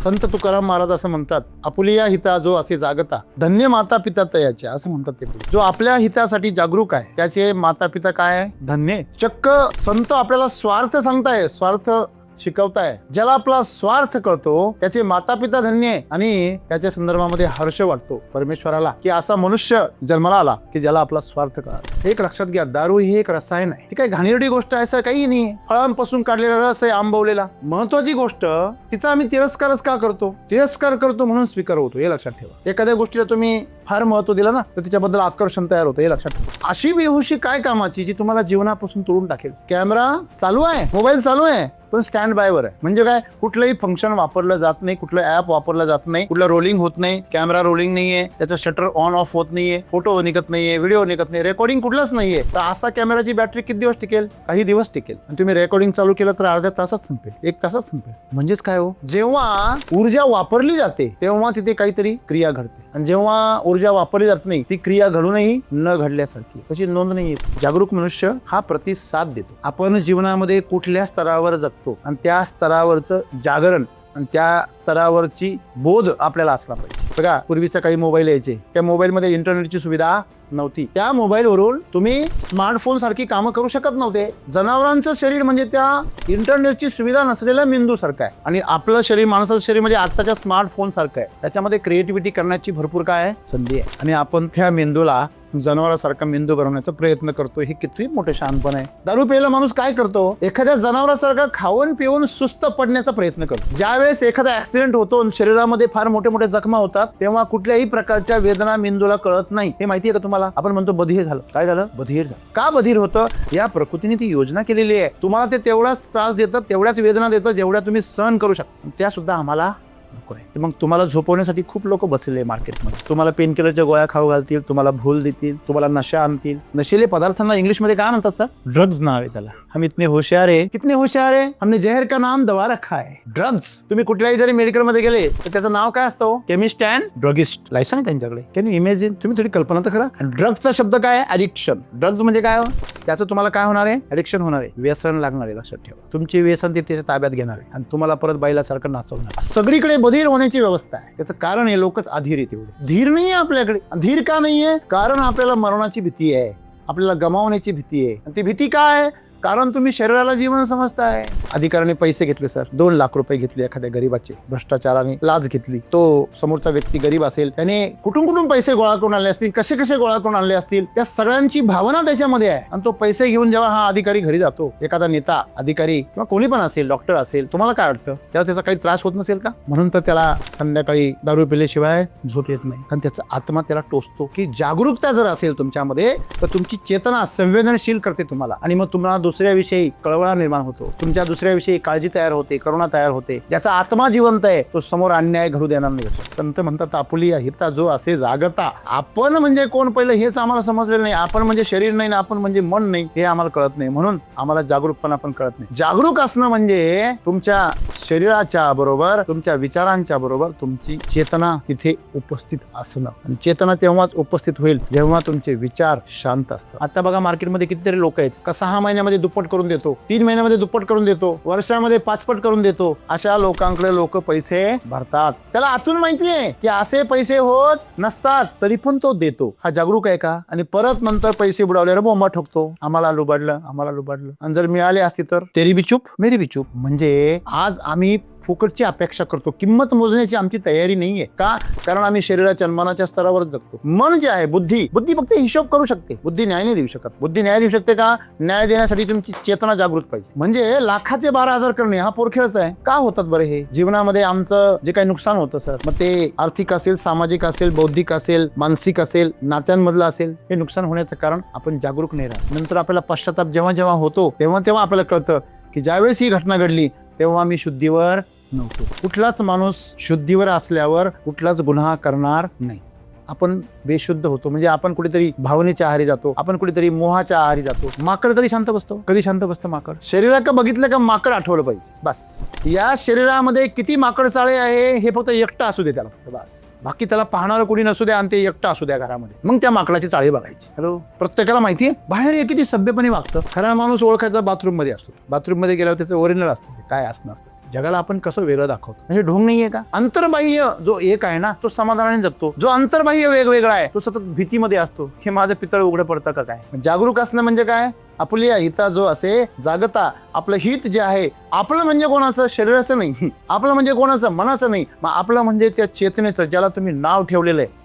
संत तुकाराम महाराज असं म्हणतात, आपुलिया हिता जो असे जागता धन्य माता पिता तयाचे, असं म्हणतात ते. जो आपल्या हितासाठी जागरूक आहे त्याचे माता पिता काय आहे? धन्य. चक्क संत आपल्याला स्वार्थ सांगताय, स्वार्थ शिकवताय. ज्याला आपला स्वार्थ कळतो त्याचे माता पिता धन्य आहे आणि त्याच्या संदर्भामध्ये हर्ष वाटतो परमेश्वराला की असा मनुष्य जन्माला आला की ज्याला आपला स्वार्थ कळाला. एक लक्षात घ्या, दारू ही एक रसायन आहे. ती काही घाणेरडी गोष्ट आहे असं काही नाही. फळांपासून काढलेला रस आहे आंबवलेला. महत्वाची गोष्ट तिचा आम्ही तिरस्कारच का करतो? तिरस्कार करतो म्हणून स्वीकार होतो, हे लक्षात ठेवा. एखाद्या गोष्टीला तुम्ही फार महत्व दिलं ना तर तिच्याबद्दल आकर्षण तयार होतं, हे लक्षात ठेवा. अशी बेहोशी काय कामाची जी तुम्हाला जीवनापासून तोडून टाकेल? कॅमेरा चालू आहे, मोबाईल चालू आहे, पण स्टँड बायवर आहे. म्हणजे काय? कुठलंही फंक्शन वापरलं जात नाही, कुठलं ऍप वापरलं जात नाही, कुठलं रोलिंग होत नाही, कॅमेरा रोलिंग नाहीये, त्याचं शटर ऑन ऑफ होत नाहीये, फोटो निघत नाहीये, व्हिडिओ निघत नाही, रेकॉर्डिंग कुठलंच नाहीये. तर असा कॅमेराची बॅटरी किती दिवस टिकेल? काही दिवस टिकेल. आणि तुम्ही रेकॉर्डिंग चालू केलं तर अर्ध्या तासात संपेल, 1 तासात संपेल. म्हणजेच काय हो, जेव्हा ऊर्जा वापरली जाते तेव्हा तिथे काहीतरी क्रिया घडते आणि जेव्हा ऊर्जा वापरली जात नाही ती क्रिया घडूनही न घडल्यासारखी, तशी नोंद नाही. जागरूक मनुष्य हा प्रतिसाद देतो. आपण जीवनामध्ये कुठल्या स्तरावर जगतो आणि त्या स्तरावरचं जागरण आणि त्या स्तरावरची बोध आपल्याला असला पाहिजे. बघा, पूर्वीच्या काही मोबाईल यायचे, त्या मोबाईलमध्ये इंटरनेटची सुविधा नव्हती. त्या मोबाईलवरून तुम्ही स्मार्टफोन सारखी कामं करू शकत नव्हते. जनावरांचं शरीर म्हणजे त्या इंटरनेटची सुविधा नसलेल्या मेंदू सारखं आहे आणि आपलं शरीर, माणसाचं शरीर म्हणजे आत्ताच्या स्मार्टफोन सारखं आहे. त्याच्यामध्ये क्रिएटिव्हिटी करण्याची भरपूर काय आहे? संधी आहे. आणि आपण त्या मेंदूला जनावरासारखा मेंदू बनवण्याचा प्रयत्न करतो. हे किती मोठे शहाणपण आहे. दारू प्यायला माणूस काय करतो? एखाद्या जनावरासारखा खाऊन पिऊन सुस्त पडण्याचा प्रयत्न करतो. ज्यावेळेस एखादा ऍक्सिडेंट होतो, शरीरामध्ये फार मोठे मोठे जखमा होतात, तेव्हा कुठल्याही प्रकारच्या वेदना मेंदूला कळत नाही. हे माहितीये का तुम्हाला? आपण म्हणतो बधीर झालं. काय झालं? बधीर झालं. का बधीर होतं? या प्रकृतीने ती योजना केलेली आहे. तुम्हाला ते तेवढाच त्रास देतात, तेवढ्याच वेदना देतात जेवढ्या तुम्ही सहन करू शकता. त्या सुद्धा आम्हाला नको आहे. मग तुम्हाला झोपवण्यासाठी खूप लोक बसलेले मार्केटमध्ये. तुम्हाला पेन किलरच्या गोळ्या खाऊ घालतील, तुम्हाला भूल देतील, तुम्हाला नशा आणतील. नशेले पदार्थांना इंग्लिशमध्ये काय म्हणतात सर? ड्रग्ज नाव आहे त्याला. हम इतने होशियार है, कितने होशियार है, हमने जहर का नाम दवा रखा है, ड्रग्ज. तुम्ही कुठल्याही जरी मेडिकल मध्ये गेले तर त्याचं नाव काय असतं? Chemist and druggist. लायसन आहे त्यांच्याकडे. Can you imagine? तुम्ही थोडी कल्पना तर करा. ड्रग्जचा शब्द काय आहे? ॲडिक्शन. ड्रग्ज म्हणजे काय? त्याचं तुम्हाला काय होणार आहे? ॲडिक्शन होणार आहे, व्यसन लागणार आहे. लक्षात ठेवा, तुमची व्यसन ते त्याच्या ताब्यात घेणार आहे आणि तुम्हाला परत बाईलासारखं नाचवणार. सगळीकडे बधीर होण्याची व्यवस्था आहे. त्याचं कारण हे लोकच अधीर आहे. तेवढे धीर नाहीये आपल्याकडे. धीर का नाहीये? कारण आपल्याला मरणाची भीती आहे, आपल्याला गमावण्याची भीती आहे. आणि ती भीती काय? कारण तुम्ही शरीराला जीवन समजताय. अधिकाऱ्याने पैसे घेतले सर, 2 लाख रुपये घेतले एखाद्या गरीबाचे, भ्रष्टाचाराने लाच घेतली. तो समोरचा व्यक्ती गरीब असेल, त्याने कुठून पैसे गोळा करून आणले असतील, कसे गोळा करून आणले असतील, त्या सगळ्यांची भावना त्याच्यामध्ये आहे. आणि तो पैसे घेऊन जेव्हा हा अधिकारी घरी जातो, एखादा नेता, अधिकारी किंवा कोणी पण असेल, डॉक्टर असेल, तुम्हाला काय वाटतं? त्याला त्याचा काही त्रास होत नसेल का? म्हणून तर त्याला संध्याकाळी दारू पिल्याशिवाय झोप येत नाही. कारण त्याचा आत्मा त्याला टोचतो. की जागरूकता जर असेल तुमच्यामध्ये तर तुमची चेतना संवेदनशील करते तुम्हाला आणि मग तुम्हाला दुसऱ्याविषयी कळवळा निर्माण होतो, तुमच्या दुसऱ्याविषयी काळजी तयार होते, करुणा तयार होते. ज्याचा आत्मा जिवंत आहे तो समोर अन्याय घडू देणार नाही. संत म्हणतात, आपुलिया हिता जो असे जागता. आपण म्हणजे कोण पहिलं हेच आम्हाला समजलेलं नाही. आपण म्हणजे शरीर नाही, आपण म्हणजे मन नाही, हे आम्हाला कळत नाही. म्हणून आम्हाला जागरूकपणा पण कळत नाही. जागरूक असणं म्हणजे तुमच्या शरीराच्या बरोबर, तुमच्या विचारांच्या बरोबर तुमची चेतना तिथे उपस्थित असणं. आणि चेतना तेव्हाच उपस्थित होईल जेव्हा तुमचे विचार शांत असतात. आता बघा, मार्केटमध्ये कितीतरी लोक आहेत, का 6 महिन्यामध्ये दुप्पट करून देतो, 3 महिन्यामध्ये दुप्पट करून देतो, वर्षामध्ये 5पट करून देतो. अशा लोकांकडे लोक पैसे भरतात. त्याला आतून माहितीये की असे पैसे होत नसतात, तरी पण तो देतो. हा जागरूक आहे का? आणि परत नंतर पैसे बुडवल्यावर बोंबा ठोकतो, आम्हाला लुबाडलं, आम्हाला लुबाडलं. आणि जर मिळाले असते तर तेरी बी चूप मेरी बी चूप. म्हणजे आज आम्ही फुकटची अपेक्षा करतो. किंमत मोजण्याची आमची तयारी नाहीये. का? कारण आम्ही शरीराच्या मनाच्या स्तरावर जगतो. मन जे आहे, बुद्धी फक्त हिशोब करू शकते. बुद्धी न्याय नाही देऊ शकत. बुद्धी न्याय देऊ शकते का? न्याय देण्यासाठी तुमची चेतना जागृत पाहिजे. म्हणजे लाखाचे 12,000 करणे हा पोरखेळच आहे. का होतात बरं हे? जीवनामध्ये आमचं जे काही नुकसान होतं सर, मग ते आर्थिक असेल, सामाजिक असेल, बौद्धिक असेल, मानसिक असेल, नात्यांमधलं असेल, हे नुकसान होण्याचं कारण आपण जागरूक नाही राहत. नंतर आपल्याला पश्चाताप जेव्हा होतो तेव्हा आपल्याला कळतं की ज्यावेळेस ही घटना घडली तेव्हा मी शुद्धीवर नव्हतो. कुठलाच माणूस शुद्धीवर असल्यावर कुठलाच गुन्हा करणार नाही. आपण बेशुद्ध होतो म्हणजे आपण कुठेतरी भावनेच्या आहारी जातो, आपण कुठेतरी मोहाच्या आहारी जातो. माकड कधी शांत बसतो? कधी शांत बसतं माकड? शरीराकडे बघितलं का माकड आठवलं पाहिजे बस. या शरीरामध्ये किती माकड चाळे आहे हे फक्त एकटा असू दे त्याला, फक्त बस. बाकी त्याला पाहणारं कोणी नसू द्या आणि ते एकटा असू द्या घरामध्ये, मग त्या माकडाची चाळी बघायची. हॅलो, प्रत्येकाला माहितीये बाहेर हे किती सभ्यपणे वागतं. खरा माणूस ओळखायचा बाथरूम मध्ये असतो. बाथरूम मध्ये गेल्यावर त्याचं ओरिजिनल असतं, काय असणं असतं. जगाला आपण कसं वेगळं दाखवतो, म्हणजे ढोंग नाहीये का? अंतर्बाह्य जो एक आहे ना तो समाधानाने जगतो, जो अंतर्बाह्य वेगवेगळा आहे तो सतत भीतीमध्ये असतो, हे माझं पितळ उघडं पडतं का काय? जागरूक असणं म्हणजे काय? आपुल्या हिता जो असे जागता, आपलं हित जे आहे, आपलं म्हणजे कोणाचं? शरीराचं नाही, आपलं म्हणजे कोणाचं? मनाचं नाही, मग आपलं म्हणजे त्या चेतनेचं, ज्याला तुम्ही नाव ठेवलेलं आहे.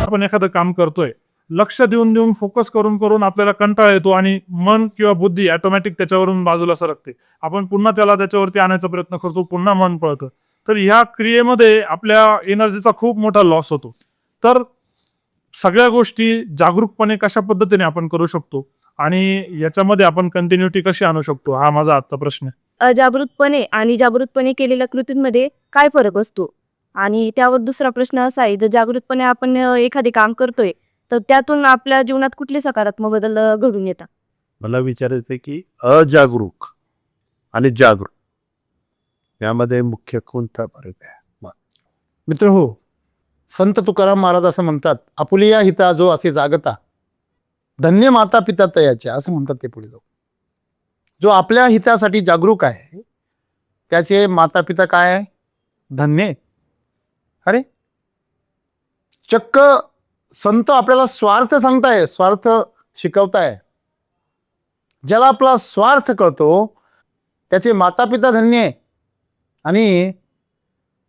आपण एखादं काम करतोय, लक्ष देऊन देऊन फोकस करून करून आपल्याला कंटाळा येतो आणि मन किंवा बुद्धी ऑटोमॅटिक त्याच्यावरून बाजूला सरकते. आपण पुन्हा त्याच्यावरती आणायचा प्रयत्न करतो, पुन्हा मन पळतं. तर ह्या क्रियेमध्ये आपल्या एनर्जीचा खूप मोठा लॉस होतो. तर सगळ्या गोष्टी जागरूकपणे कशा पद्धतीने आपण करू शकतो आणि याच्यामध्ये आपण कंटिन्युटी कशी आणू शकतो, हा माझा आजचा प्रश्न आहे. अजागृतपणे आणि जागृतपणे केलेल्या कृतींमध्ये काय फरक असतो? आणि त्यावर दुसरा प्रश्न असा आहे, जर जागृतपणे आपण एखादे काम करतोय, तर त्यातून आपल्या जीवनात कुठले सकारात्मक बदल घडून येतात? मला विचारायचं की अजागरूक आणि जागरूक यामध्ये मुख्य कोणता फरक आहे? मित्र हो, संत तुकाराम महाराज असं म्हणतात, आपुलिया हिता जो असे जागता, धन्य माता पिता तयाचे, असं म्हणतात ते पुढे जाऊ. जो आपल्या हितासाठी जागरूक आहे त्याचे माता पिता काय आहे? धन्य. अरे चक्क संत आपल्याला स्वार्थ सांगताय, स्वार्थ शिकवताय. ज्याला आपला स्वार्थ कळतो त्याचे माता पिता धन्य आहे आणि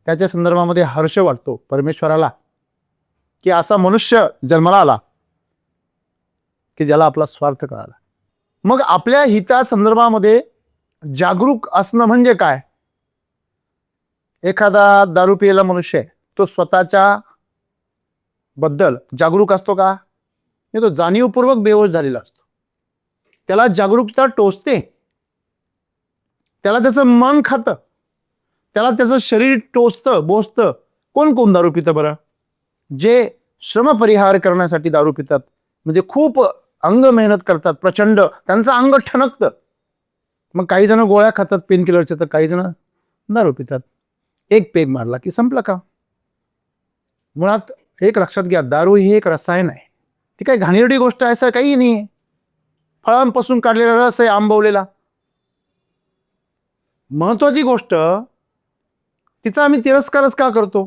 त्याच्या संदर्भामध्ये हर्ष वाटतो परमेश्वराला की असा मनुष्य जन्माला आला की ज्याला आपला स्वार्थ कळाला. मग आपल्या हिता संदर्भामध्ये जागरूक असणं म्हणजे काय? एखादा दारू पिलेला मनुष्य आहे, तो स्वतःच्या बद्दल जागरूक असतो का? नाही, तो जाणीवपूर्वक बेहोश झालेला असतो. त्याला जागरूकता टोचते, त्याला त्याचं मन खातं, त्याला त्याचं शरीर टोचतं, बोचतं. कोण दारू पितं बरं? जे श्रमपरिहार करण्यासाठी दारू पितात, म्हणजे खूप अंग मेहनत करतात, प्रचंड त्यांचं अंग ठणकतं. मग काही जण गोळ्या खातात पेन किलरच्या, तर काही जण दारू पितात. एक पेग मारला की संपला का? मुळात एक लक्षात घ्या, दारू ही एक रसायन आहे. ती काही घाणेरडी गोष्ट आहे असं काही नाही. फळांपासून काढलेला रस आहे, आंबवलेला. महत्वाची गोष्ट, तिचा आम्ही तिरस्कारच का करतो?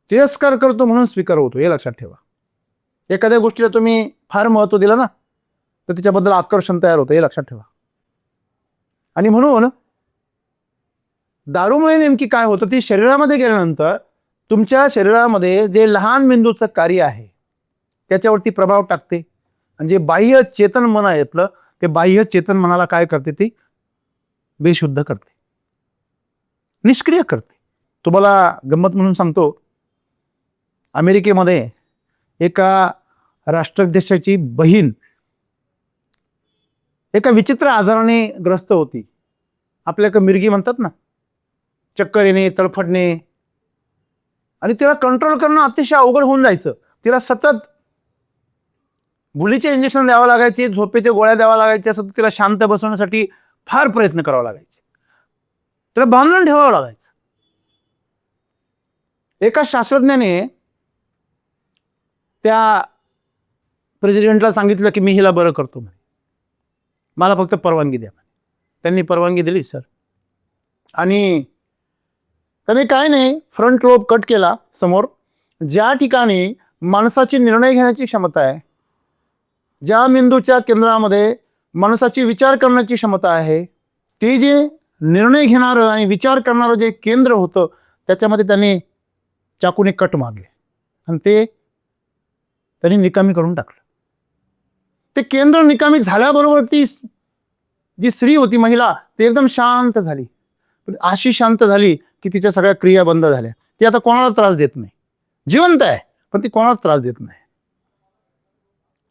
तिरस्कार करतो म्हणून स्वीकार होतो, हे लक्षात ठेवा. एखाद्या गोष्टीला तुम्ही फार महत्व दिलं ना, तर तिच्याबद्दल आकर्षण तयार होतं, हे लक्षात ठेवा. आणि म्हणून दारूमुळे नेमकी काय होतं, ती शरीरामध्ये गेल्यानंतर तुमच्या शरीरामध्ये जे लहान मेंदूचं कार्य आहे त्याच्यावरती प्रभाव टाकते. आणि जे बाह्य चेतन मन आहे आपलं, ते बाह्य चेतन मनाला काय करते? ती बेशुद्ध करते, निष्क्रिय करते. तुम्हाला गंमत म्हणून सांगतो, अमेरिकेमध्ये एका राष्ट्राध्यक्षाची बहीण एका विचित्र आजाराने ग्रस्त होती. आपल्याकडे मिरगी म्हणतात ना, चक्कर येणे, तळफडणे, आणि तिला कंट्रोल करणं अतिशय अवघड होऊन जायचं. तिला सतत भुलीचे इंजेक्शन द्यावं लागायचे, झोपेच्या गोळ्या द्यावा लागायच्या, सतत तिला शांत बसवण्यासाठी फार प्रयत्न करावा लागायचे, तिला बांधून ठेवावं लागायचं. एका शास्त्रज्ञाने त्या प्रेसिडेंटला सांगितलं की मी हिला बरं करतो, मला फक्त परवानगी द्या. त्यांनी परवानगी दिली सर, आणि त्याने काय नाही, फ्रंट लोब कट केला समोर, ज्या ठिकाणी माणसाची निर्णय घेण्याची क्षमता आहे, ज्या मेंदूच्या केंद्रामध्ये माणसाची विचार करण्याची क्षमता आहे, ते जे निर्णय घेणारं आणि विचार करणारं जे केंद्र होतं, त्याच्यामध्ये त्याने चाकूने कट मारले आणि ते त्यांनी निकामी करून टाकलं. ते केंद्र निकामी झाल्याबरोबर ती जी स्त्री होती, महिला, ती एकदम शांत झाली. अशी शांत झाली की तिच्या सगळ्या क्रिया बंद झाल्या. ती आता कोणाला त्रास देत नाही, जिवंत आहे पण ती कोणाला त्रास देत नाही.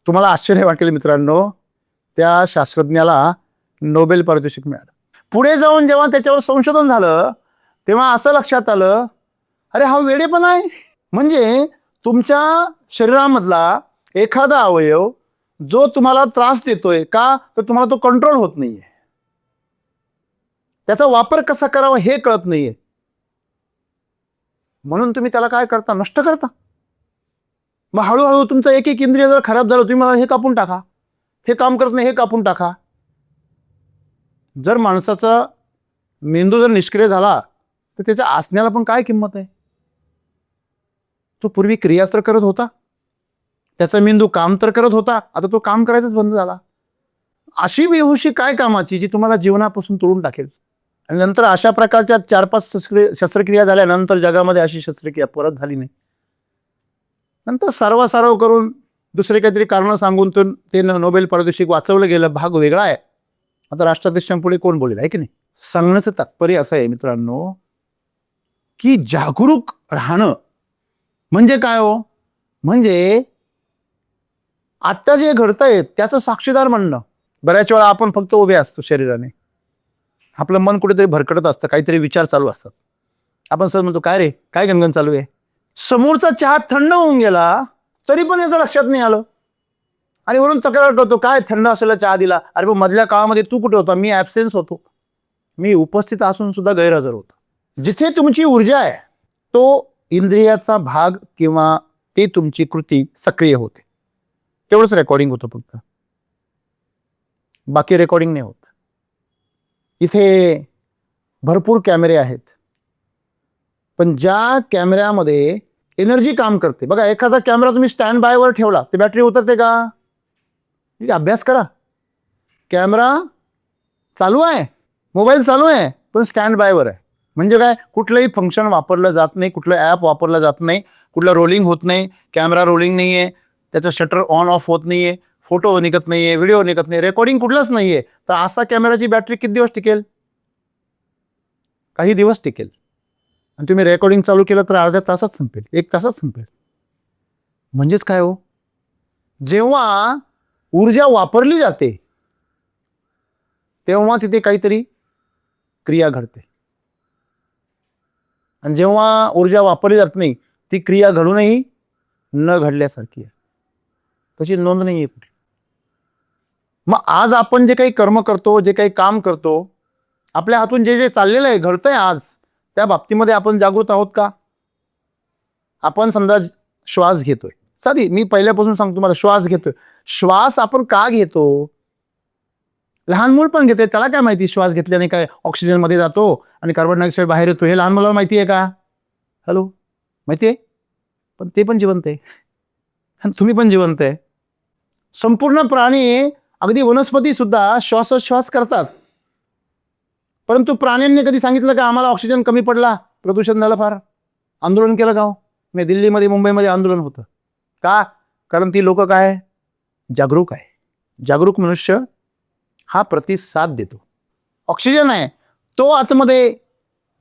तुम्हाला आश्चर्य वाटेल मित्रांनो, त्या शास्त्रज्ञाला नोबेल पारितोषिक मिळालं. पुढे जाऊन जेव्हा त्याच्यावर संशोधन झालं तेव्हा असं लक्षात आलं, अरे हा वेडेपणा आहे. म्हणजे तुमच्या शरीरामधला एखादा अवयव जो तुम्हाला त्रास देतोय का, तर तुम्हाला तो कंट्रोल होत नाहीये, त्याचा वापर कसा करावा हे कळत नाहीये, म्हणून तुम्ही त्याला काय करता? नष्ट करता. मग हळूहळू तुमचं एक एक इंद्रिय जर खराब झालं, तुम्ही मला हे कापून टाका, हे काम करत नाही, हे कापून टाका. जर माणसाचा मेंदू जर निष्क्रिय झाला तर त्याच्या आसण्याला पण काय किंमत आहे. तो पूर्वी क्रिया तर करत होता, त्याचा मेंदू काम तर करत होता, आता तो काम करायचंच बंद झाला. अशी बेहोशी काय कामाची जी तुम्हाला जीवनापासून तोडून टाकेल. आणि नंतर अशा प्रकारच्या 4-5 शस्त्रक्रिया झाल्यानंतर जगामध्ये अशी शस्त्रक्रिया परत झाली नाही. नंतर सारवासारव करून दुसरे काहीतरी कारणं सांगून ते नोबेल पारितोषिक वाचवलं गेलं, भाग वेगळा आहे. आता राष्ट्राध्यक्षांपुढे कोण बोलेल, आहे की नाही. सांगण्याचं तात्पर्य असं आहे मित्रांनो, की जागरूक राहणं म्हणजे काय हो, म्हणजे आत्ता जे घडतंय त्याचं साक्षीदार म्हणणं. बऱ्याच वेळा आपण फक्त उभे असतो शरीराने, आपलं मन कुठेतरी भरकटत असतं, काहीतरी विचार चालू असतात. आपण सर म्हणतो काय रे, काय गणगण चालू आहे. समोरचा चहा थंड होऊन गेला तरी पण याचं लक्षात नाही आलं, आणि वरून तक्रार करतो काय थंड असलेला चहा दिला. अरे पण मधल्या काळामध्ये तू कुठे होता, मी ॲब्सेन्स होतो, मी उपस्थित असून सुद्धा गैरहजर होतो. जिथे तुमची ऊर्जा आहे तो इंद्रियाचा भाग किंवा ते तुमची कृती सक्रिय होते, तेवढंच रेकॉर्डिंग होतं फक्त, बाकी रेकॉर्डिंग नाही होत. इथे भरपूर कॅमेरे आहेत, पण ज्या कॅमेऱ्यामध्ये एनर्जी काम करते बघा, एखादा कॅमेरा तुम्ही स्टँड बायवर ठेवला ते बॅटरी उतरते का. अभ्यास करा. कॅमेरा चालू आहे, मोबाईल चालू आहे, पण स्टँड बायवर आहे. म्हणजे काय, कुठलंही फंक्शन वापरलं जात नाही, कुठलं ॲप वापरलं जात नाही, कुठलं रोलिंग होत नाही, कॅमेरा रोलिंग नाही आहे, त्याचं शटर ऑन ऑफ होत नाही आहे, फोटो निघत नाही आहे, व्हिडिओ निघत नाही, रेकॉर्डिंग कुठलंच नाही आहे. तर असा कॅमेराची बॅटरी किती दिवस टिकेल, काही दिवस टिकेल. आणि तुम्ही रेकॉर्डिंग चालू केलं तर अर्ध्या तासात संपेल, 1 तासात संपेल. म्हणजेच काय हो, जेव्हा ऊर्जा वापरली जाते तेव्हा तिथे काहीतरी क्रिया घडते, आणि जेव्हा ऊर्जा वापरली जात नाही ती क्रिया घडूनही न घडल्यासारखी आहे, तशी नोंद नाही आहे कुठे. मग आज आपण जे काही कर्म करतो, जे काही काम करतो, आपल्या हातून जे जे चाललेलं आहे, घडतंय आज, त्या बाबतीमध्ये आपण जागृत आहोत का. आपण समजा श्वास घेतोय, साधी मी पहिल्यापासून सांगतो तुम्हाला, श्वास घेतोय, श्वास आपण का घेतो. लहान मूल पण घेते, त्याला काय माहिती श्वास घेतल्याने काय ऑक्सिजन मध्ये जातो आणि कार्बन डायऑक्साईड बाहेर येतो, हे लहान मुलाला माहिती आहे का. हॅलो, माहिती आहे, पण ते पण जिवंत आहे, तुम्ही पण जिवंत आहे. संपूर्ण प्राणी, अगदी वनस्पती सुद्धा श्वासोच्छ्वास करतात. परंतु प्राण्यांनी कधी सांगितलं का आम्हाला ऑक्सिजन कमी पडला, प्रदूषण झालं, फार आंदोलन केलं का. मी दिल्लीमध्ये मुंबईमध्ये आंदोलन होतं का, कारण ती लोक काय जागरूक आहे. जागरूक मनुष्य हा प्रतिसाद देतो. ऑक्सिजन आहे तो आतमध्ये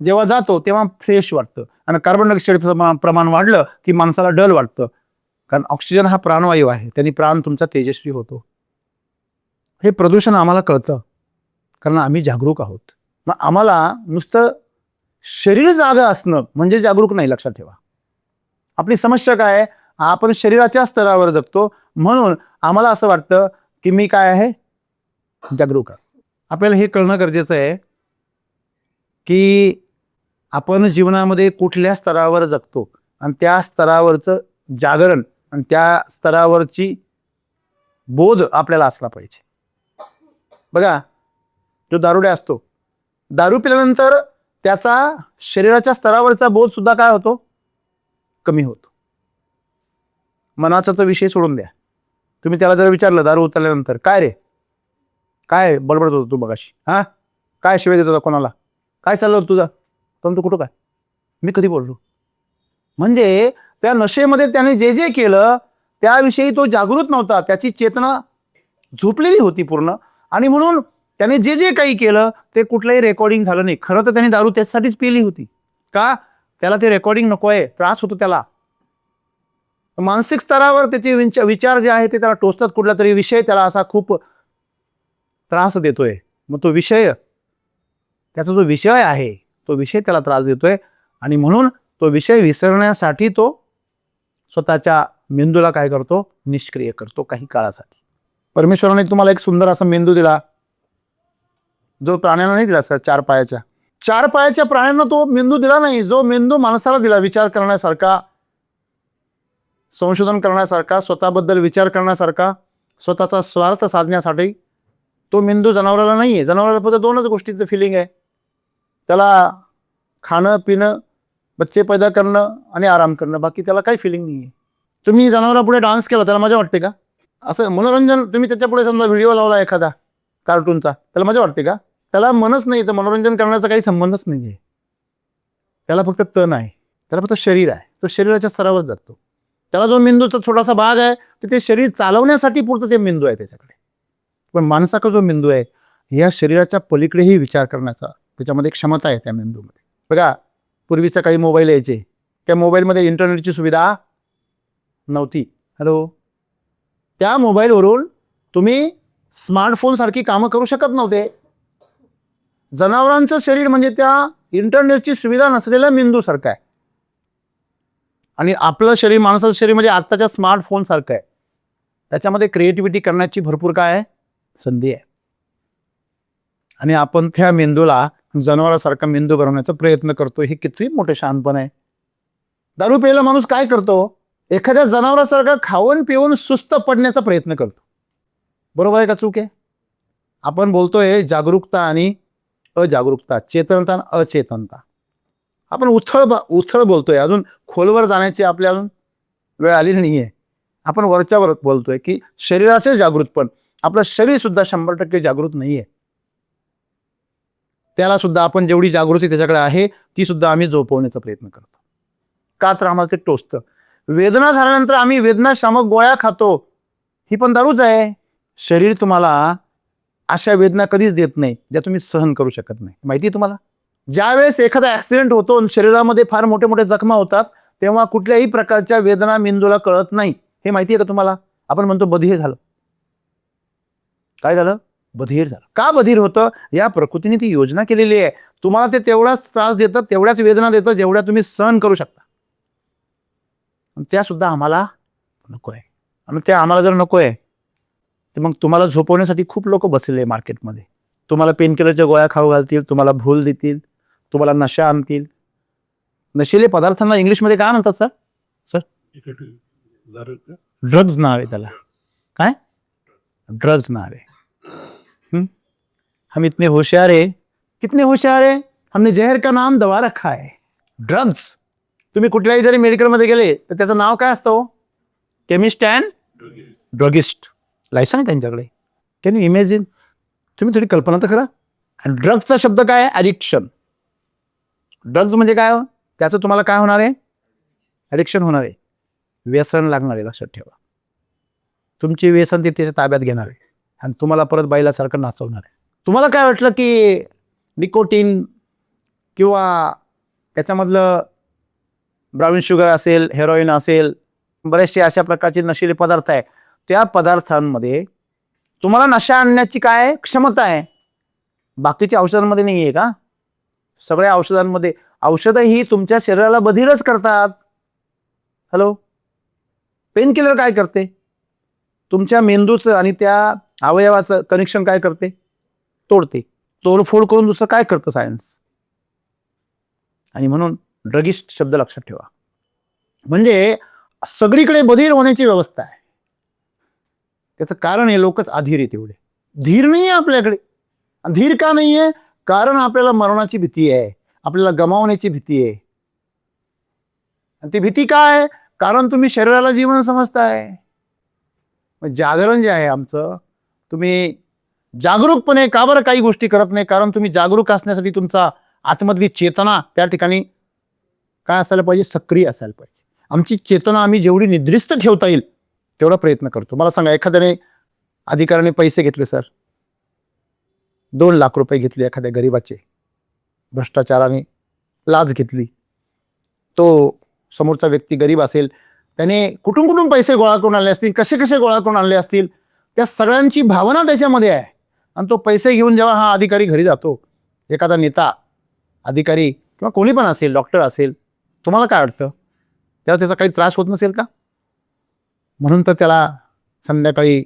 जेव्हा जातो तेव्हा फ्रेश वाटतं, आणि कार्बन डायऑक्साईड प्रमाण वाढलं की माणसाला डल वाटतं, कारण ऑक्सिजन हा प्राणवायू आहे, त्यांनी प्राण तुमचा तेजस्वी होतो. हे प्रदूषण आम्हाला कळतं कारण आम्ही जागरूक आहोत. मग आम्हाला नुसतं शरीर जागा असणं म्हणजे जागरूक नाही, लक्षात ठेवा. आपली समस्या काय आहे, आपण शरीराच्या स्तरावर जगतो, म्हणून आम्हाला असं वाटतं की मी काय आहे, जागरूक आहे. आपल्याला हे कळणं गरजेचं आहे की आपण जीवनामध्ये कुठल्या स्तरावर जगतो, आणि त्या स्तरावरचं जागरण आणि त्या स्तरावरची बोध आपल्याला असला पाहिजे. बघा, जो दारुड्या असतो, दारू पिल्यानंतर त्याचा शरीराच्या स्तरावरचा बोध सुद्धा काय होतो, कमी होतो. मनाचा तर विषय सोडून द्या, तुम्ही त्याला जर विचारलं दारू उतरल्यानंतर काय रे, काय बडबडत होतो तू मगाशी, हां काय शिवाय देत होता कोणाला, काय चाललं होतं तुझं, तू कुठं काय, मी कधी बोललो. म्हणजे त्या नशेमध्ये त्याने जे जे केलं त्याविषयी तो जागृत नव्हता, त्याची चेतना झोपलेली होती पूर्ण, आणि म्हणून त्याने जे जे काही केलं ते कुठलंही रेकॉर्डिंग झालं नाही. खरं तर त्याने दारू त्याच्यासाठीच पिली होती का, त्याला ते रेकॉर्डिंग नको आहे, त्रास होतो त्याला. मानसिक स्तरावर त्याचे विचार जे आहे ते त्याला टोचतात, कुठला तरी विषय त्याला असा खूप त्रास देतोय. मग तो विषय, त्याचा जो विषय आहे तो विषय त्याला त्रास देतोय, आणि म्हणून तो विषय विसरण्यासाठी तो स्वतःच्या मेंदूला काय करतो, निष्क्रिय करतो काही काळासाठी. परमेश्वराने तुम्हाला एक सुंदर असा मेंदू दिला जो प्राण्यांना नाही दिला. सर 4 पायाच्या प्राण्यांना तो मेंदू दिला नाही, जो मेंदू माणसाला दिला, विचार करण्यासारखा, संशोधन करण्यासारखा, स्वतःबद्दल विचार करण्यासारखा, स्वतःचा स्वार्थ साधण्यासाठी तो मेंदू जनावराला नाही आहे. जनावराला फक्त दोनच गोष्टीचं फिलिंग आहे, त्याला खाणं पिणं, बच्चे पैदा करणं आणि आराम करणं, बाकी त्याला काही फिलिंग नाही आहे. तुम्ही जनावरापुढे डान्स केला त्याला मजा वाटते का? असं मनोरंजन तुम्ही त्याच्यापुढे समजा व्हिडिओ लावला एखादा कार्टूनचा, त्याला मजा वाटते का? त्याला मनच नाही, तर मनोरंजन करण्याचा काही संबंधच नाही आहे. त्याला फक्त तण आहे, त्याला फक्त शरीर आहे, तो शरीराच्या स्तरावर जातो. त्याला जो मेंदूचा छोटासा भाग आहे ते शरीर चालवण्यासाठी पुरतं ते मेंदू आहे त्याच्याकडे. पण माणसाचा जो मेंदू आहे या शरीराच्या पलीकडेही विचार करण्याचा त्याच्यामध्ये क्षमता आहे त्या मेंदूमध्ये. बघा, पूर्वीच्या काही मोबाईल यायचे, त्या मोबाईलमध्ये इंटरनेटची सुविधा नव्हती. हॅलो, त्या मोबाईलवरून तुम्ही स्मार्टफोनसारखी कामं करू शकत नव्हते. जनावरांचं शरीर म्हणजे त्या इंटरनेटची सुविधा नसलेल्या मेंदूसारखं आहे, आणि आपलं शरीर, माणसाचं शरीर म्हणजे आत्ताच्या स्मार्टफोनसारखं आहे. त्याच्यामध्ये क्रिएटिव्हिटी करण्याची भरपूर काय आहे, संधी आहे. आणि आपण त्या मेंदूला जनावरासारखा मेंदू बनवण्याचा प्रयत्न करतो. हे किती मोठे शहाणपण आहे. दारू प्यायला माणूस काय करतो, एखाद्या जनावरासारखा खाऊन पिऊन सुस्त पडण्याचा प्रयत्न करतो. बरोबर आहे का चूक आहे? आपण बोलतोय जागरूकता आणि अजागरूकता, चेतनता आणि अचेतनता. आपण उथळ बोलतोय, अजून खोलवर जाण्याची आपल्या अजून वेळ आलेली नाही आहे. आपण वरच्यावर बोलतोय की शरीराचे जागृतपण. आपलं शरीर सुद्धा 100% जागृत नाही आहे. त्याला सुद्धा आपण जेवढी जागृती त्याच्याकडे आहे ती सुद्धा आम्ही झोपवण्याचा प्रयत्न करतो. का तर आम्हाला ते टोचतं. वेदना झाल्यानंतर आम्ही वेदनाशामक गोळ्या खातो, ही पण दारूच आहे. शरीर तुम्हाला अशा वेदना कधीच देत नाही ज्या तुम्ही सहन करू शकत नाही. माहिती आहे तुम्हाला, ज्यावेळेस एखादा ॲक्सिडेंट होतो आणि शरीरामध्ये फार मोठे मोठे जखमा होतात तेव्हा कुठल्याही प्रकारच्या वेदना मेंदूला कळत नाही. हे माहिती आहे का तुम्हाला? आपण म्हणतो बधीर झालं. काय झालं? बधीर झालं. का बधीर होतं? या प्रकृतीने ती योजना केलेली आहे. तुम्हाला ते तेवढाच त्रास देतं, तेवढ्याच वेदना देतं जेवढ्या तुम्ही सहन करू शकता. त्या सुद्धा आम्हाला नको आहे. आणि त्या आम्हाला जर नको आहे तर मग तुम्हाला झोपवण्यासाठी खूप लोक बसलेले आहे मार्केटमध्ये. तुम्हाला पेनकिलरच्या गोळ्या खाऊ घालतील, तुम्हाला भूल देतील, तुम्हाला नशा आणतील. नशिले पदार्थांना इंग्लिशमध्ये काय म्हणतात सर? सर, ड्रग्ज नाव आहे त्याला. काय? ड्रग्ज नाव आहे. हम इतने होशियार है, कितने होशियार है, हमने जहर का नाम दवा रखा है, ड्रग्ज. तुम्ही कुठल्याही जरी मेडिकलमध्ये गेले तर त्याचं नाव काय असतं? Chemist and druggist. लायसन आहे त्यांच्याकडे. Can you imagine? तुम्ही थोडी कल्पना तर करा. आणि ड्रग्जचा शब्द काय आहे? ॲडिक्शन. ड्रग्ज म्हणजे काय? त्याचं तुम्हाला काय होणार आहे? ॲडिक्शन होणार आहे, व्यसन लागणार आहे. लक्षात ठेवा, तुमची व्यसन ते त्याच्या ताब्यात घेणार आहे आणि तुम्हाला परत बाईलासारखं नाचवणार आहे. तुम्हाला काय वाटलं की निकोटीन किंवा त्याच्यामधलं ब्राऊन शुगर असेल, हेरोईन असेल, बरेचसे अशा प्रकारचे नशिले पदार्थ आहे, त्या पदार्थांमध्ये तुम्हाला नशा आणण्याची काय क्षमता आहे? बाकीच्या औषधांमध्ये नाही आहे का? सगळ्या औषधांमध्ये. औषधं ही तुमच्या शरीराला बधीरच करतात. हॅलो, पेनकिलर काय करते? तुमच्या मेंदूचं आणि त्या अवयवाचं कनेक्शन काय करते? तोडते. तोडफोड करून दुसरं काय करतं सायन्स? आणि म्हणून ड्रगिस्ट शब्द लक्षात ठेवा. म्हणजे सगळीकडे बधीर होण्याची व्यवस्था आहे. त्याचं कारण हे लोकच अधीर आहे, तेवढे धीर नाही आहे आपल्याकडे. धीर का नाही आहे? कारण आपल्याला मरणाची भीती आहे, आपल्याला गमावण्याची भीती आहे. आणि ती भीती काय? कारण तुम्ही शरीराला जीवन समजताय. जागरण जे आहे आमचं, तुम्ही जागरूकपणे का बरं काही गोष्टी करत नाही? कारण तुम्ही जागरूक असण्यासाठी तुमचा आतमधली चेतना त्या ठिकाणी काय असायला पाहिजे? सक्रिय असायला पाहिजे. आमची चेतना आम्ही जेवढी निद्रिस्त ठेवता येईल तेवढा प्रयत्न करतो. मला सांगा, एखाद्याने अधिकाऱ्याने पैसे घेतले सर, 2 लाख रुपये घेतले एखाद्या गरीबाचे, भ्रष्टाचाराने लाच घेतली. तो समोरचा व्यक्ती गरीब असेल, त्याने कुठून पैसे गोळा करून आणले असतील, कसे कसे गोळा करून आणले असतील, त्या सगळ्यांची भावना त्याच्यामध्ये आहे. आणि तो पैसे घेऊन जेव्हा हा अधिकारी घरी जातो, एखादा नेता, अधिकारी किंवा कोणी पण असेल, डॉक्टर असेल, तुम्हाला काय वाटतं? तेव्हा त्याचा काही त्रास होत नसेल का? म्हणून तर त्याला संध्याकाळी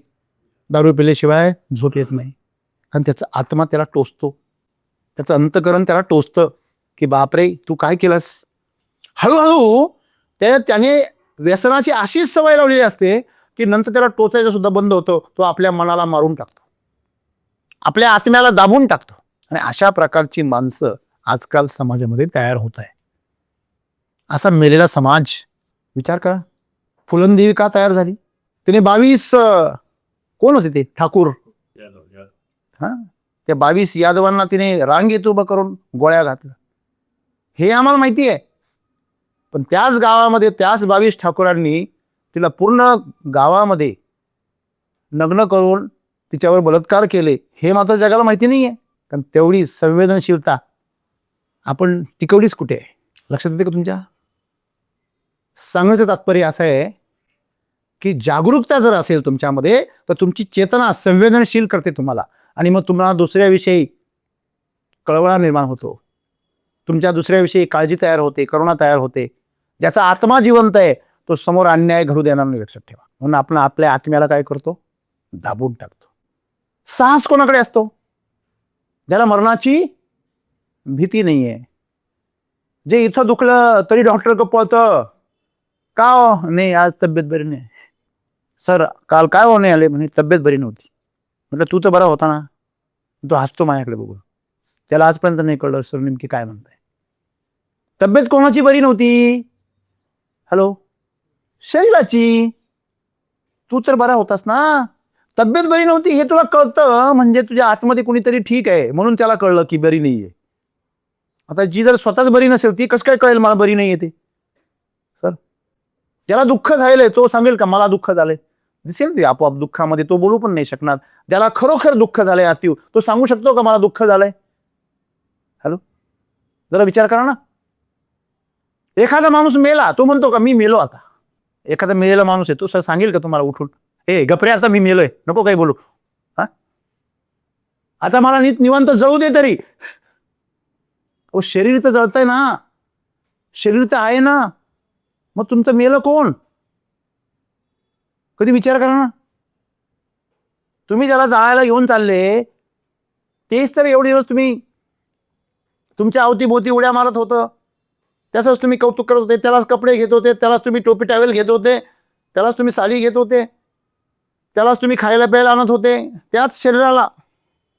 दारू पिल्याशिवाय झोप येत नाही. कारण त्याचा आत्मा त्याला टोचतो, त्याचं अंतकरण त्याला टोचतं की बापरे तू काय केलंस. हळूहळू त्याने व्यसनाची अशीच सवय लावलेली असते की नंतर त्याला टोचायचं सुद्धा बंद होतं. तो आपल्या मनाला मारून टाकतो, आपल्या आत्म्याला दाबून टाकतो. आणि अशा प्रकारची माणसं आजकाल समाजामध्ये तयार होत आहे. असा मेलेला समाज. विचार करा, फुलनदेवी का तयार झाली? तिने 22 कोण होते ते ठाकूर, हा, त्या 22 यादवांना तिने रांगेत उभं करून गोळ्या घातल्या. हे आम्हाला माहिती आहे. पण त्याच गावामध्ये त्याच 22 ठाकूरांनी तिला पूर्ण गावामध्ये नग्न करून तिच्यावर बलात्कार केले. हे मात्र जगाला माहिती नाही आहे. कारण तेवढी संवेदनशीलता आपण टिकवलीच कुठे आहे? लक्षात येते का तुमच्या? सांगण्याचं तात्पर्य असं आहे की जागरूकता जर असेल तुमच्यामध्ये तर तुमची चेतना संवेदनशील करते तुम्हाला. आणि मग तुम्हाला दुसऱ्याविषयी कळवळा निर्माण होतो, तुमच्या दुसऱ्याविषयी काळजी तयार होते, करुणा तयार होते. ज्याचा आत्मा जिवंत आहे तो समोर अन्याय घडू देणार नाही, लक्षात ठेवा. म्हणून आपण आपल्या आत्म्याला काय करतो? दाबून टाकतो. साहस कोणाकडे असतो? ज्याला मरणाची भीती नाहीये, जे इथं दुखलं तरी डॉक्टर पळतं. का हो? नाही, आज तब्येत बरी नाही. सर काल काय हो नाही आले? म्हणे तब्येत बरी नव्हती. म्हटलं तू तर बरा होता ना. तो हसतो माझ्याकडे बघून. त्याला आजपर्यंत नाही कळलं सर नेमकी काय म्हणताय. तब्येत कोणाची बरी नव्हती? हॅलो, शरीराची. तू तर बरा होतास ना. तब्येत बरी नव्हती हे तुला कळतं म्हणजे तुझ्या आतमध्ये कुणीतरी ठीक आहे म्हणून त्याला कळलं की बरी नाहीये. आता जी जर स्वतःच बरी नसेल ती कसं काय कळेल मला बरी नाहीये ते? सर, ज्याला दुःख झालेलं आहे तो सांगेल का मला दुःख झालंय? दिसेल ते आपोआप दुःखामध्ये, तो बोलू पण नाही शकणार. ज्याला खरोखर दुःख झालंय अतिव, तो सांगू शकतो का मला दुःख झालंय? हॅलो, जरा विचार करा ना. एखादा माणूस मेला, तो म्हणतो का मी मेलो आता? एखादा मेलेला माणूस आहे तो सर सांगेल का तुम्हाला उठून ए गपरे आता मी मेलोय, नको काही बोलू, हा आता मला निवांत जळू दे तरी? ओ शरीर तर जळतंय ना, शरीर तर आहे ना, मग तुमचं मेलं कोण? कधी विचार करा ना. तुम्ही ज्याला जाळायला घेऊन चालले तेच तर एवढे दिवस तुम्ही तुमच्या अवतीभोवती उड्या मारत होतं, त्याचंच तुम्ही कौतुक करत होते, त्यालाच कपडे घेत होते, त्यालाच तुम्ही टोपी टॅवेल घेत होते, त्यालाच तुम्ही साडी घेत होते, त्यालाच तुम्ही खायला प्यायला आणत होते, त्याच शरीराला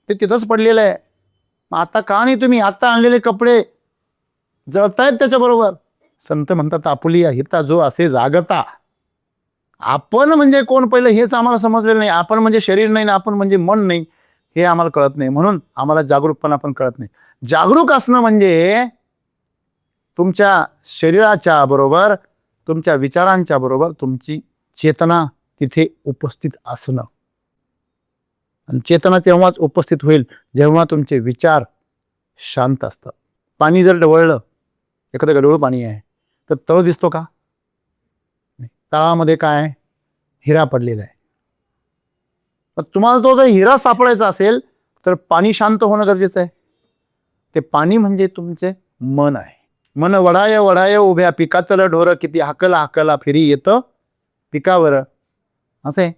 ते तिथंच पडलेलं आहे. मग आता का नाही तुम्ही आता आणलेले कपडे जळतायत त्याच्याबरोबर? संत म्हणतात आपुलिया हिता जो असे जागता. आपण म्हणजे कोण पहिलं हेच आम्हाला समजलेलं नाही. आपण म्हणजे शरीर नाही ना, आपण म्हणजे मन नाही हे आम्हाला कळत नाही. म्हणून आम्हाला जागरूकपणा पण कळत नाही. जागरूक असणं म्हणजे तुमच्या शरीराच्या बरोबर तुमच्या विचारांच्या बरोबर तुमची चेतना तिथे उपस्थित असणं. आणि चेतना तेव्हाच उपस्थित होईल जेव्हा तुमचे विचार शांत असतात. पाणी जर ढवळलं, एखादं गढूळ पाणी आहे तर तळ दिसतो का? तळामध्ये काय आहे? हिरा पडलेला आहे. पण तुम्हाला तो जर हिरा सापडायचा असेल तर पाणी शांत होणं गरजेचं आहे. ते पाणी म्हणजे तुमचे मन आहे. मन वढाय वढाय उभ्या पिकातलं ढोरं, किती हाकला हाकला फिरी येतं पिकावर. असं आहे,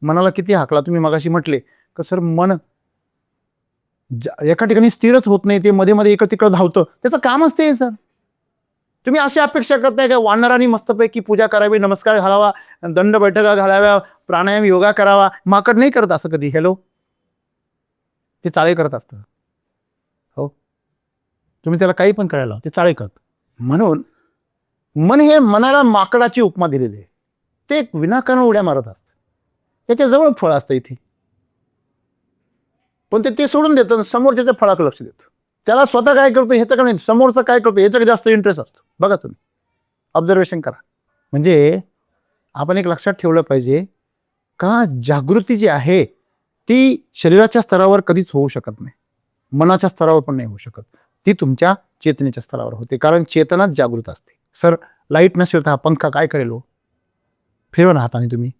मनाला किती हाकला. तुम्ही मगाशी म्हटले का सर मन एका ठिकाणी स्थिरच होत नाही, ते मध्ये मध्ये इकडं तिकडं धावतं. त्याचं कामच ते सर. तुम्ही अशी अपेक्षा करताय का वानरांनी मस्तपैकी पूजा करावी, नमस्कार घालावा, दंड बैठका घालाव्या, प्राणायाम योगा करावा? माकड नाही करत असं कधी. हॅलो, ते चाळे करत असतं. हो, तुम्ही त्याला काही पण करायला ते चाळे करत. म्हणून मन हे मनाला माकडाची उपमा दिलेली आहे. ते एक विनाकारण उड्या मारत असतं, त्याच्याजवळ फळ असतं इथे, पण ते सोडून देतं, समोरच्या फळाकडे लक्ष देतं. त्याला स्वतः काय करतो ह्याच्याकडे नाही, समोरचं काय करतो ह्याच्याकडे जास्त इंटरेस्ट असतो. बघा तुम्ही ऑब्झर्वेशन करा. म्हणजे आपण एक लक्षात ठेवलं पाहिजे का जागृती जी आहे ती शरीराच्या स्तरावर कधीच होऊ शकत नाही, मनाच्या स्तरावर पण नाही होऊ शकत. ती तुमच्या चेतनेच्या स्तरावर होते, कारण चेतनाच जागृत असते. सर लाईट नसेल तर हा पंखा काय करेल? फिरवा ना हाताने, तुम्ही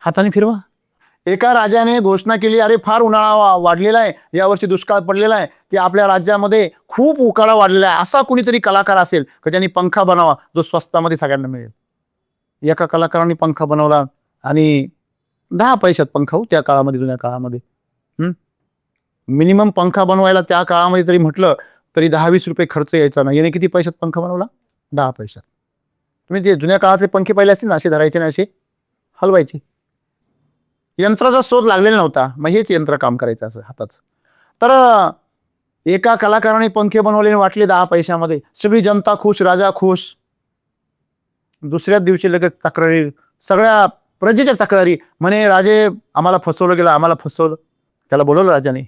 हाताने फिरवा. एका राजाने घोषणा केली, अरे फार उन्हाळा वाढलेला आहे, यावर्षी दुष्काळ पडलेला आहे, की आपल्या राज्यामध्ये खूप उकाडा वाढलेला आहे. असा कुणीतरी कलाकार असेल का ज्यांनी पंखा बनावा जो स्वस्तामध्ये सगळ्यांना मिळेल. एका कलाकाराने पंखा बनवला आणि 10 पैशात पंखा हो त्या काळामध्ये, जुन्या काळामध्ये. मिनिमम पंखा बनवायला त्या काळामध्ये तरी म्हटलं तरी 10-20 रुपये खर्च यायचा ना. याने किती पैशात पंखा बनवला? 10 पैशात. तुम्ही जे जुन्या काळातले पंखे पाहिले असतील ना, असे धरायचे ना, असे हलवायची. यंत्राचा शोध लागलेला नव्हता, मग हेच यंत्र काम करायचं असं हाताचं. तर एका कलाकाराने पंखे बनवले आणि वाटले 10 पैशामध्ये. सगळी जनता खुश, राजा खुश. दुसऱ्याच दिवशी लगेच तक्रारी, सगळ्या प्रजेच्या तक्रारी. म्हणे राजे आम्हाला फसवलं गेलं, आम्हाला फसवलं. त्याला बोलवलं राजाने.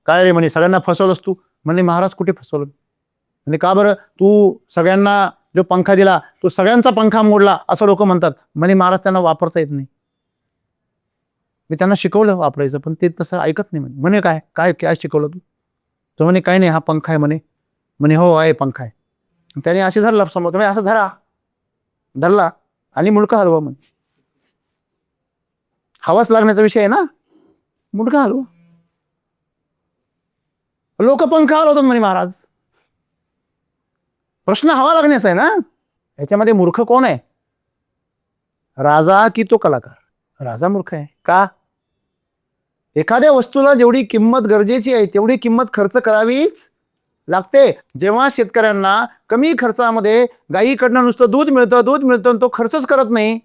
काय रे म्हणे, सगळ्यांना फसवलंस तू? म्हणे महाराज कुठे फसवलं? म्हणे का बरं? तू सगळ्यांना जो पंखा दिला तो सगळ्यांचा पंखा मोडला असं लोक म्हणतात. म्हणे महाराज त्यांना वापरता येत नाही. मी त्यांना शिकवलं वापरायचं, पण ते तसं ऐकत नाही. म्हणे काय काय काय शिकवलं तू? तो म्हणे काय नाही, हा पंखा आहे म्हणे. म्हणे हो आहे, पंखा आहे. त्याने असे धरला समोर, तुम्ही असं धरला आणि मुंडका हलवा. म्हणे हवाच लागण्याचा विषय आहे ना, मुंडका हलवा. लोक पंखा हलवतात म्हणे महाराज. प्रश्न हवा लागण्याचा आहे ना. याच्यामध्ये मूर्ख कोण आहे, राजा की तो कलाकार? राजा मूर्ख आहे. का? एखाद्या वस्तूला जेवढी किंमत गरजेची आहे तेवढी किंमत खर्च करावीच लागते. जेव्हा शेतकऱ्यांना कमी खर्चामध्ये गायीकडनं नुसतं दूध मिळतं आणि तो खर्चच करत नाही,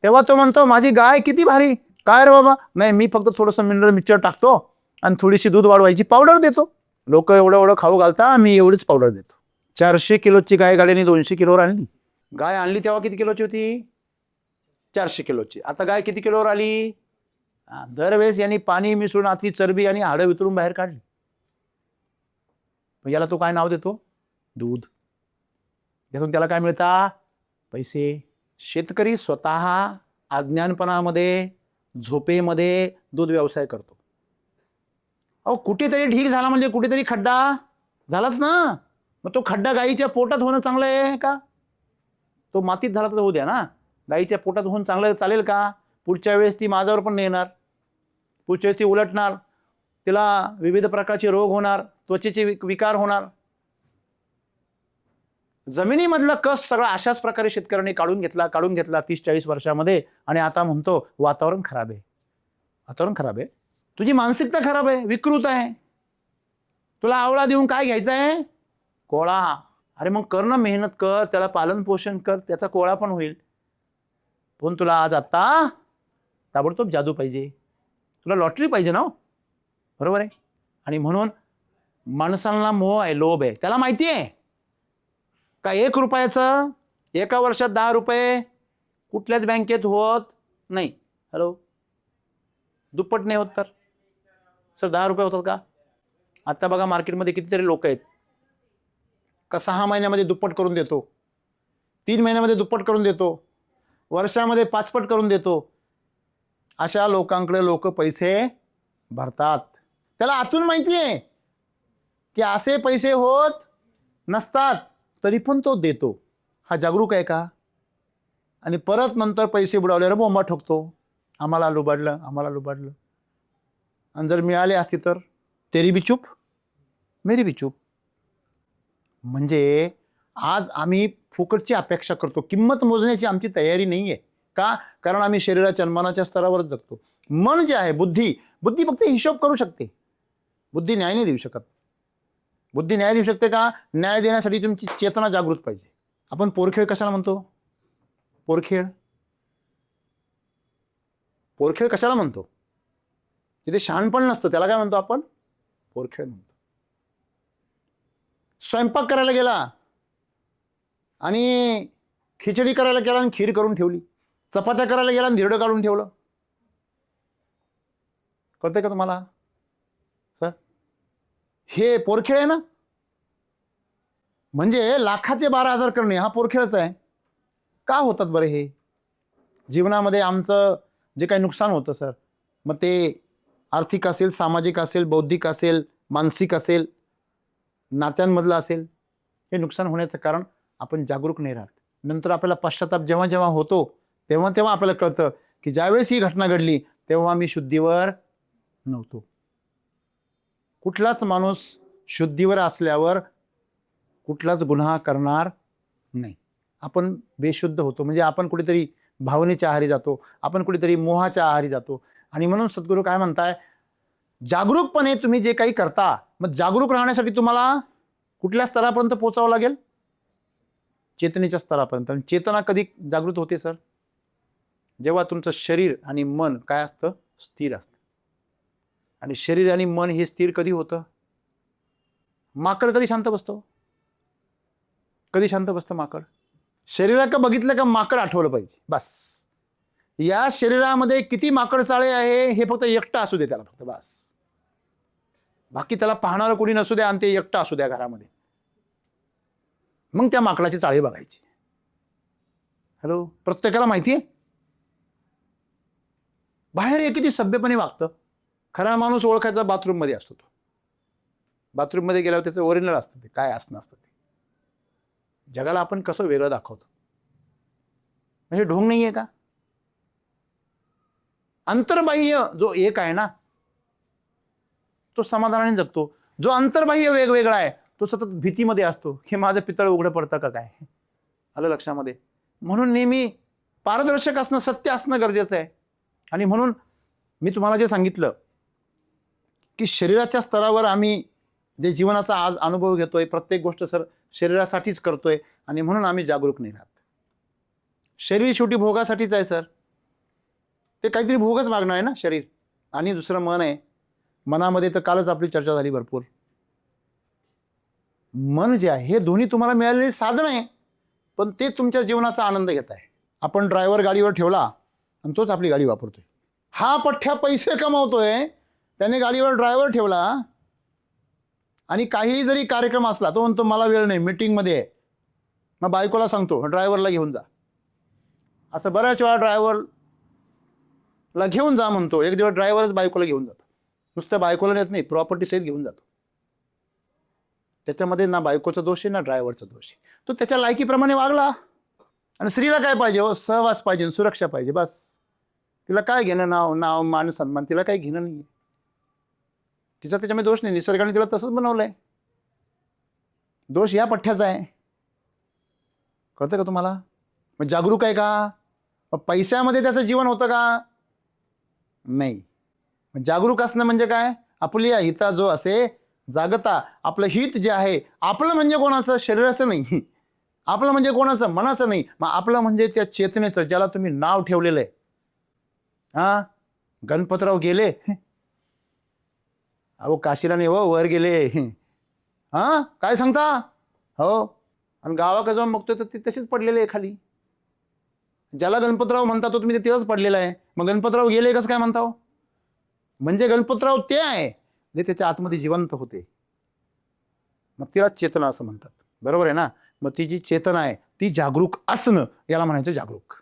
तेव्हा तो म्हणतो माझी गाय किती भारी. काय रे बाबा, नाही मी फक्त थोडंसं मिनरल मिक्सचर टाकतो आणि थोडीशी दूध वाढवायची पावडर देतो. लोक एवढं खाऊ घालता, मी एवढीच पावडर देतो. 400 किलोची गाय गाडीने 200 किलोवर आणली. गाय आणली तेव्हा किती किलोची होती? 400 किलोची. आता गाय किती किलोवर आली? दरवेळेस यांनी पाणी मिसळून आतली चरबी आणि हाडं वितरून बाहेर काढली. याला तो काय नाव देतो? दूध. त्यातून त्याला काय मिळतं? पैसे. शेतकरी स्वतः अज्ञानपणामध्ये, झोपेमध्ये दूध व्यवसाय करतो. अहो कुठेतरी ढीक झाला म्हणजे कुठेतरी खड्डा झालाच ना. मग तो खड्डा गाईच्या पोटात होणं चांगलं आहे का? तो मातीत झाला तर होऊ द्या ना. गाईच्या पोटात होऊन चांगलं चालेल का? पुढच्या वेळेस ती माझ्यावर पण येणार, पुढच्या वेळेस ती उलटणार, तिला विविध प्रकारचे रोग होणार, त्वचेचे विकार होणार. जमिनीमधला कस सगळा अशाच प्रकारे शेतकऱ्यांनी काढून घेतला 30-40 वर्षामध्ये. आणि आता म्हणतो वातावरण खराब आहे. वातावरण खराब आहे, तुझी मानसिकता खराब आहे, विकृत आहे. तुला आवळा देऊन काय घ्यायचं आहे? कोळा. अरे मग कर ना, मेहनत कर, त्याला पालन पोषण कर, त्याचा कोळा पण होईल. पण तुला आज आत्ता ताबडतोब जादू पाहिजे, तुला लॉटरी पाहिजे ना. बरोबर आहे. आणि म्हणून माणसांना मोह आहे, लोभ आहे. त्याला माहिती आहे का 1 रुपयाचं एका वर्षात 10 रुपये कुठल्याच बँकेत होत नाही. हॅलो, दुप्पट नाही होत तर सर 10 रुपये होतात का? आता बघा मार्केटमध्ये कितीतरी लोक आहेत का 6 महिन्यामध्ये दुप्पट करून देतो, 3 महिन्यामध्ये दुप्पट करून देतो, वर्षामध्ये 5 पट करून देतो. अशा लोकांकडे लोक पैसे भरतात. त्याला आतून माहिती आहे की असे पैसे होत नसतात, तरी पण तो देतो. हा जागरूक आहे का? आणि परत नंतर पैसे बुडवल्यावर बोंबा ठोकतो, आम्हाला लुबाडलं, आम्हाला लुबाडलं. आणि जर मिळाले असते तर तेरी भी चूप मेरी भी चूप. म्हणजे आज आम्ही फुकटची अपेक्षा करतो, किंमत मोजण्याची आमची तयारी नाही आहे. का? कारण आम्ही शरीराच्या मनाच्या स्तरावरच जगतो. मन जे आहे, बुद्धी फक्त हिशोब करू शकते, बुद्धी न्याय नाही देऊ शकत. बुद्धी न्याय देऊ शकते का? न्याय देण्यासाठी तुमची चेतना जागृत पाहिजे. आपण पोरखेळ कशाला म्हणतो? पोरखेळ कशाला म्हणतो? तिथे शहाणपण नसतं, त्याला काय म्हणतो आपण? पोरखेळ म्हणतो. स्वयंपाक करायला गेला आणि खिचडी करायला गेला आणि खीर करून ठेवली, चपात्या करायला गेला आणि धिरडं काढून ठेवलं. कळतंय का तुम्हाला सर? हे पोरखेळ आहे ना. म्हणजे लाखाचे 12,000 करणे हा पोरखेळच आहे. का होतात बरं हे? जीवनामध्ये आमचं जे काही नुकसान होतं सर, मग ते आर्थिक असेल, सामाजिक असेल, बौद्धिक असेल, मानसिक असेल, नात्यांमधलं असेल, हे नुकसान होण्याचं कारण आपण जागरूक नाही राहत. नंतर आपल्याला पश्चाताप जेव्हा जेव्हा होतो तेव्हा आपल्याला कळतं की ज्यावेळेस ही घटना घडली तेव्हा मी शुद्धीवर नव्हतो. कुठलाच माणूस शुद्धीवर असल्यावर कुठलाच गुन्हा करणार नाही. आपण बेशुद्ध होतो म्हणजे आपण कुठेतरी भावनेच्या आहारी जातो, आपण कुठेतरी मोहाच्या आहारी जातो. आणि म्हणून सद्गुरू काय म्हणताय, जागरूकपणे तुम्ही जे काही करता, मग जागरूक राहण्यासाठी तुम्हाला कुठल्या स्तरापर्यंत पोहोचावं लागेल? चेतनेच्या स्तरापर्यंत. चेतना कधी जागृत होते सर? जेव्हा तुमचं शरीर आणि मन काय असतं, स्थिर असतं. आणि शरीर आणि मन हे स्थिर कधी होतं? माकड कधी शांत बसतो? कधी शांत बसतं माकड? शरीराकडे बघितलं का माकड आठवलं पाहिजे बस. या शरीरामध्ये किती माकड चाळे आहे हे फक्त एकटा असू दे त्याला, फक्त बस. बाकी त्याला पाहणारं कोणी नसू द्या आणि ते एकटा असू द्या घरामध्ये, मग त्या माकडाची चाळी बघायची. हॅलो, प्रत्येकाला माहिती आहे बाहेर हे किती सभ्यपणे वागतं. खरा माणूस ओळखायचा बाथरूममध्ये असतो. तो बाथरूममध्ये गेल्यावर त्याचं ओरिजिनल असतं, ते काय असणं असतं ते. जगाला आपण कसं वेगळं दाखवतो, म्हणजे ढोंग नाही आहे का? अंतर्बाह्य जो एक आहे ना, तो समाधानाने जगतो. जो अंतर्बाह्य वेगवेगळा आहे तो सतत भीतीमध्ये असतो की माझं पितळ उघडं पडतं का काय. आलं लक्षामध्ये? म्हणून नेहमी पारदर्शक असणं, सत्य असणं गरजेचं आहे. आणि म्हणून मी तुम्हाला जे सांगितलं की शरीराच्या स्तरावर आम्ही जे जीवनाचा आज अनुभव घेतोय, प्रत्येक गोष्ट शरीरासाठीच करतोय आणि म्हणून आम्ही जागरूक नाही राहत. शरीर शेवटी भोगासाठीच आहे सर. ते काहीतरी भोगच मागणार आहे ना शरीर. आणि दुसरं मन आहे. मनामध्ये तर कालच आपली चर्चा झाली भरपूर. मन जे आहे हे दोन्ही तुम्हाला मिळालेले साधन आहे, पण ते तुमच्या जीवनाचा आनंद घेत आहे. आपण ड्रायव्हर गाडीवर ठेवला आणि तोच आपली गाडी वापरतोय. हा पठ्ठ्या पैसे कमावतोय, त्याने गाडीवर ड्रायव्हर ठेवला आणि काहीही जरी कार्यक्रम असला तो म्हणतो मला वेळ नाही, मीटिंगमध्ये आहे. मग बायकोला सांगतो ड्रायव्हरला घेऊन जा. असं बऱ्याच वेळा ड्रायव्हरला घेऊन जा म्हणतो. एक दिवस ड्रायव्हरच बायकोला घेऊन जातो. नुसतं बायकोला नेत नाही, प्रॉपर्टी सहित घेऊन जातो. त्याच्यामध्ये ना बायकोचा दोष आहे ना ड्रायव्हरचा दोष आहे. तो त्याच्या लायकीप्रमाणे वागला. आणि स्त्रीला काय पाहिजे हो? सहवास पाहिजे, सुरक्षा पाहिजे, बस. तिला काय घेणं नाव मान सन्मान, तिला काही घेणं नाही. तिचा त्याच्यामध्ये दोष नाही. निसर्गाने तिला तसंच बनवलंय. दोष या पठ्ठ्याचा आहे. कळतं का तुम्हाला? मग जागरूक आहे का? मग पैशामध्ये त्याचं जीवन होतं का? नाही. मग जागरूक असणं म्हणजे काय? आपुलिया हिता जो असे जागता. आपलं हित जे आहे, आपलं म्हणजे कोणाचं? शरीराचं नाही. आपलं म्हणजे कोणाचं? मनाचं नाही. मग आपलं म्हणजे त्या चेतनेचं, ज्याला तुम्ही नाव ठेवलेलं आहे. हा, गणपतराव गेले, अहो काशीला नाही हो, वर गेले. हा, काय सांगता? हो. आणि गावाकडे जाऊन बघतोय तर ते तसेच पडलेले आहे खाली. ज्याला गणपतराव म्हणता तो तुम्ही तिथंच पडलेला आहे. मग गणपतराव गेले कसं काय म्हणता हो? म्हणजे गणपतराव ते आहे जे त्याच्या आतमध्ये जिवंत होते. मग तिला चेतना असं म्हणतात. बरोबर आहे ना? मग ती जी चेतना आहे ती जागरूक असणं, याला म्हणायचं जागरूक.